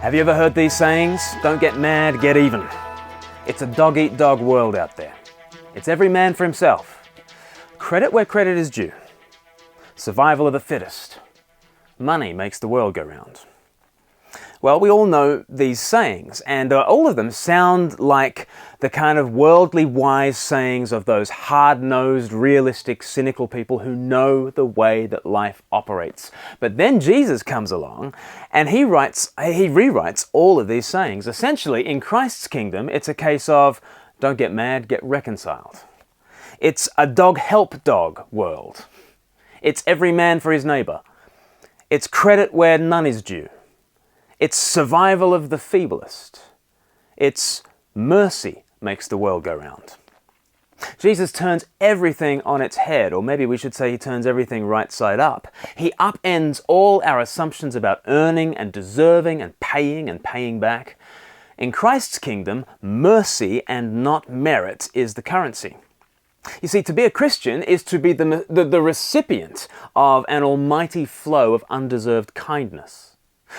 Have you ever heard these sayings? Don't get mad, get even. It's a dog-eat-dog world out there. It's every man for himself. Credit where credit is due. Survival of the fittest. Money makes the world go round. Well, we all know these sayings, and all of them sound like the kind of worldly wise sayings of those hard-nosed, realistic, cynical people who know the way that life operates. But then Jesus comes along and he rewrites all of these sayings. Essentially, in Christ's kingdom, it's a case of don't get mad, get reconciled. It's a dog-help-dog world. It's every man for his neighbor. It's credit where none is due. It's survival of the feeblest. It's mercy makes the world go round. Jesus turns everything on its head, or maybe we should say he turns everything right side up. He upends all our assumptions about earning and deserving and paying back. In Christ's kingdom, mercy and not merit is the currency. You see, to be a Christian is to be the recipient of an almighty flow of undeserved kindness.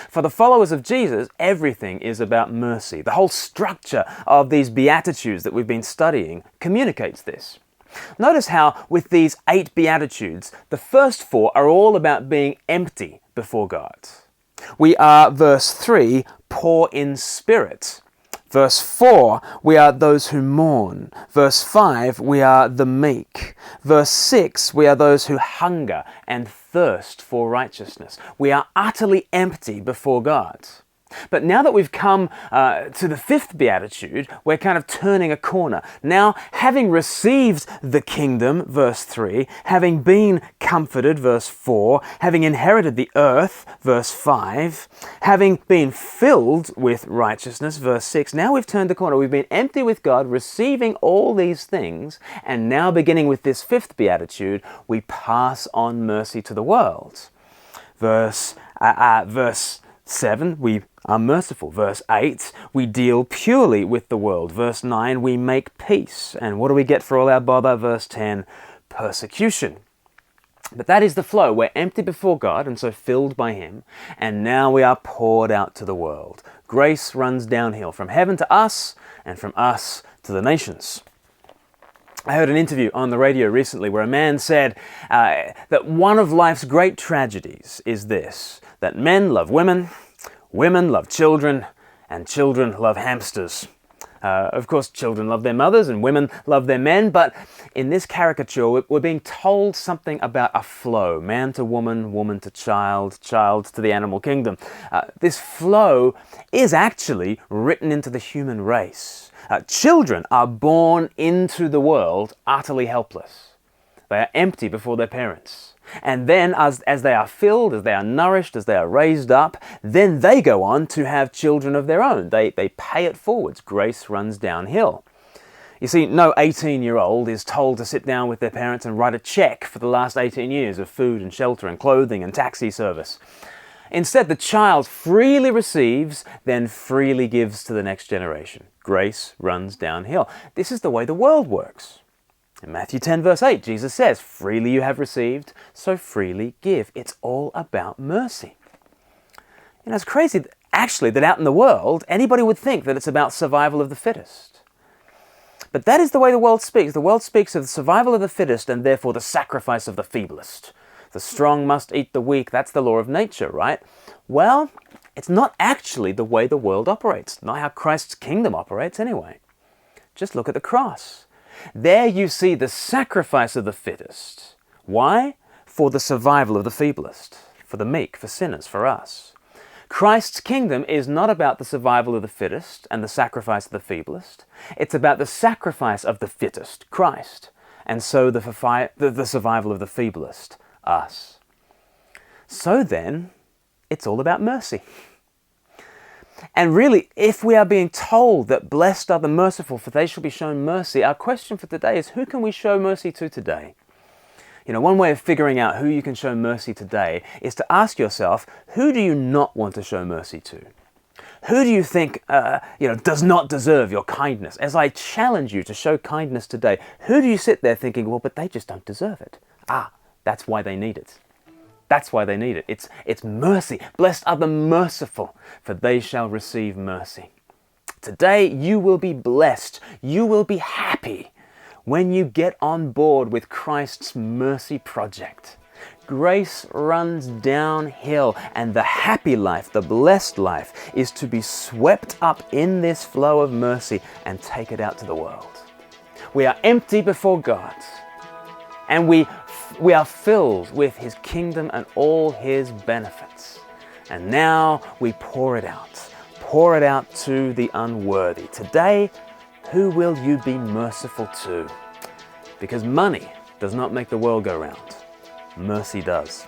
For the followers of Jesus, everything is about mercy. The whole structure of these Beatitudes that we've been studying communicates this. Notice how with these 8 Beatitudes, the first 4 are all about being empty before God. We are, verse 3, poor in spirit. Verse 4, we are those who mourn. Verse 5, we are the meek. Verse 6, we are those who hunger and thirst for righteousness. We are utterly empty before God. But now that we've come to the 5th Beatitude, we're kind of turning a corner. Now, having received the kingdom, verse 3, having been comforted, verse 4, having inherited the earth, verse 5, having been filled with righteousness, verse 6, now we've turned the corner. We've been empty with God, receiving all these things, and now beginning with this 5th Beatitude, we pass on mercy to the world. Verse 7, we are merciful. Verse 8, we deal purely with the world. Verse 9, we make peace. And what do we get for all our bother? Verse 10, persecution. But that is the flow. We're empty before God and so filled by Him. And now we are poured out to the world. Grace runs downhill from heaven to us and from us to the nations. I heard an interview on the radio recently where a man said that one of life's great tragedies is this, that men love women, women love children, and children love hamsters. Of course, children love their mothers and women love their men, but in this caricature, we're being told something about a flow, man to woman, woman to child, child to the animal kingdom. This flow is actually written into the human race. Children are born into the world utterly helpless. They are empty before their parents. And then as they are filled, as they are nourished, as they are raised up, then they go on to have children of their own. They pay it forwards. Grace runs downhill. You see, no 18-year-old is told to sit down with their parents and write a check for the last 18 years of food and shelter and clothing and taxi service. Instead, the child freely receives, then freely gives to the next generation. Grace runs downhill. This is the way the world works. In Matthew 10 verse 8, Jesus says, freely you have received, so freely give. It's all about mercy. You know, it's crazy, actually, that out in the world, anybody would think that it's about survival of the fittest. But that is the way the world speaks. The world speaks of the survival of the fittest and therefore the sacrifice of the feeblest. The strong must eat the weak. That's the law of nature, right? Well, it's not actually the way the world operates. Not how Christ's kingdom operates anyway. Just look at the cross. There you see the sacrifice of the fittest. Why? For the survival of the feeblest, for the meek, for sinners, for us. Christ's kingdom is not about the survival of the fittest and the sacrifice of the feeblest. It's about the sacrifice of the fittest, Christ, and so the survival of the feeblest, us. So then, it's all about mercy. And really, if we are being told that blessed are the merciful, for they shall be shown mercy, our question for today is, who can we show mercy to today? You know, one way of figuring out who you can show mercy today is to ask yourself, who do you not want to show mercy to? Who do you think, does not deserve your kindness? As I challenge you to show kindness today, who do you sit there thinking, well, but they just don't deserve it? That's why they need it. That's why they need it. It's mercy. Blessed are the merciful, for they shall receive mercy. Today you will be blessed. You will be happy when you get on board with Christ's mercy project. Grace runs downhill, and the happy life, the blessed life, is to be swept up in this flow of mercy and take it out to the world. We are empty before God, and we are filled with His kingdom and all His benefits. And now we pour it out to the unworthy. Today, who will you be merciful to? Because money does not make the world go round. Mercy does.